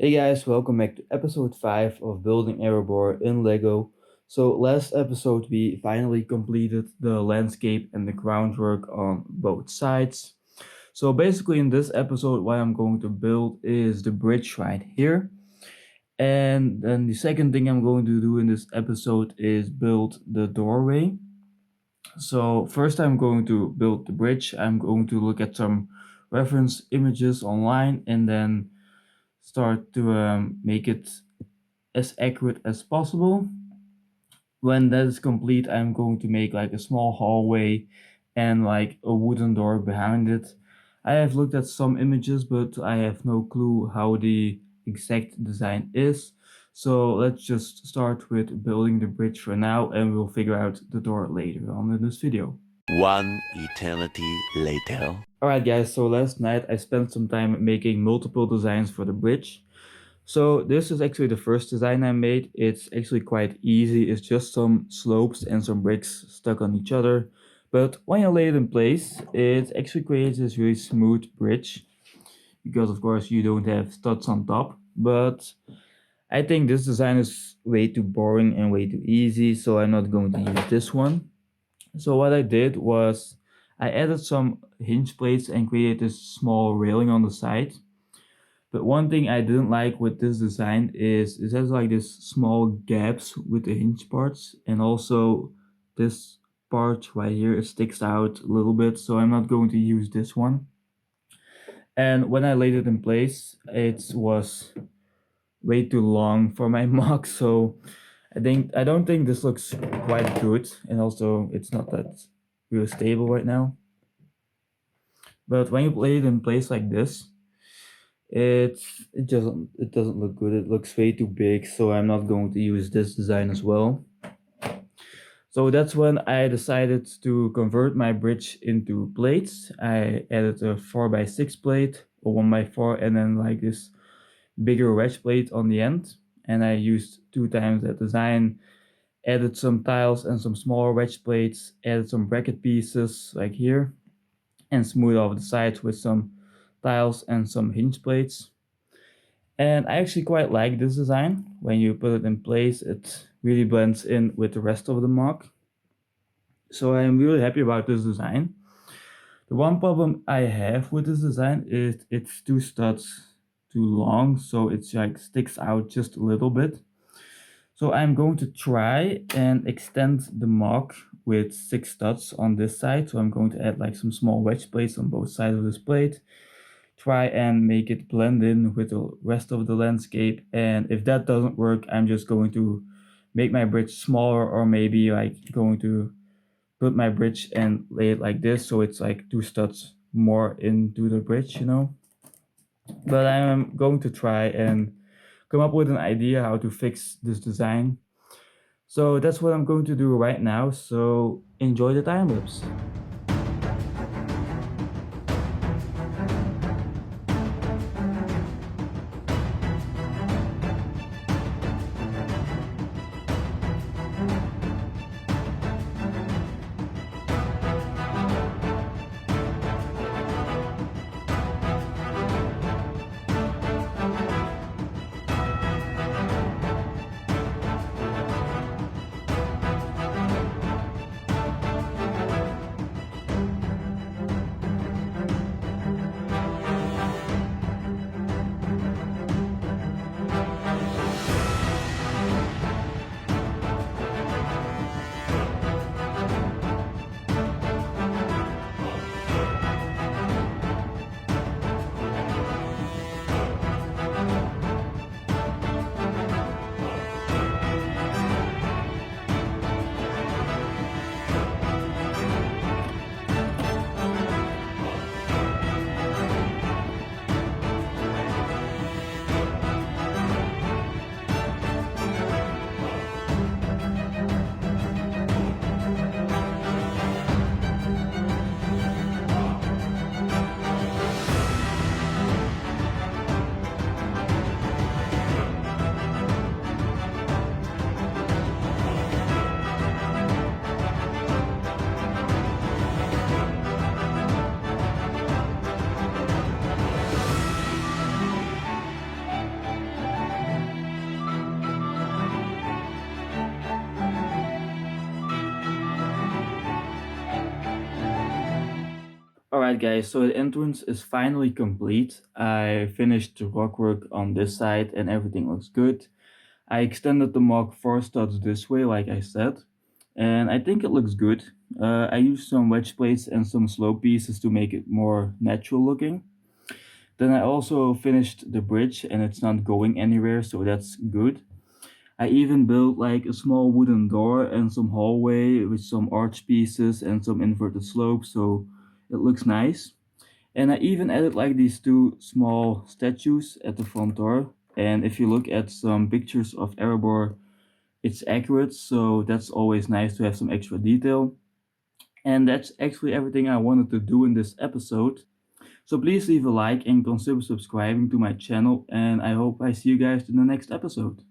Hey guys, welcome back to episode 5 of Building Erebor in Lego. So, last episode we finally completed the landscape and the groundwork on both sides. So, basically, in this episode, what I'm going to build is the bridge right here. And then the second thing I'm going to do in this episode is build the doorway. So, first, I'm going to build the bridge. I'm going to look at some reference images online and then start to make it as accurate as possible. When that is complete, I'm going to make like a small hallway and like a wooden door behind it. I have looked at some images, but I have no clue how the exact design is. So let's just start with building the bridge for now, and we'll figure out the door later on in this video. One eternity later. Alright guys, so last night I spent some time making multiple designs for the bridge. So this is actually the first design I made. It's actually quite easy. It's just some slopes and some bricks stuck on each other. But when you lay it in place, it actually creates this really smooth bridge. Because of course you don't have studs on top. But I think this design is way too boring and way too easy. So I'm not going to use this one. So what I did was I added some hinge plates and created this small railing on the side. But one thing I didn't like with this design is it has like this small gaps with the hinge parts, and also this part right here, it sticks out a little bit, so I'm not going to use this one. And when I laid it in place, it was way too long for my mock, so I don't think this looks quite good, and also it's not that real stable right now. But when you lay it in place like this, it doesn't look good. It looks way too big, so I'm not going to use this design as well. So that's when I decided to convert my bridge into plates. I added a 4x6 plate, a 1x4, and then like this bigger wedge plate on the end. And I used 2 times that design, added some tiles and some smaller wedge plates, added some bracket pieces like here, and smoothed off the sides with some tiles and some hinge plates. And I actually quite like this design. When you put it in place, it really blends in with the rest of the mock. So I'm really happy about this design. The one problem I have with this design is it's 2 studs too long, so it's like sticks out just a little bit. So I'm going to try and extend the mock with 6 studs on this side. So I'm going to add like some small wedge plates on both sides of this plate. Try and make it blend in with the rest of the landscape, and if that doesn't work, I'm just going to make my bridge smaller, or maybe like going to put my bridge and lay it like this, so it's like 2 studs more into the bridge, you know. But I'm going to try and come up with an idea how to fix this design. So that's what I'm going to do right now, so enjoy the time lapse. Alright guys, so the entrance is finally complete. I finished the rock work on this side and everything looks good. I extended the Mark 4 studs this way, like I said, and I think it looks good. I used some wedge plates and some slope pieces to make it more natural looking. Then I also finished the bridge and it's not going anywhere, so that's good. I even built like a small wooden door and some hallway with some arch pieces and some inverted slopes, so it looks nice. And I even added like these two small statues at the front door. And if you look at some pictures of Erebor, it's accurate, so that's always nice to have some extra detail. And that's actually everything I wanted to do in this episode. So please leave a like and consider subscribing to my channel, and I hope I see you guys in the next episode.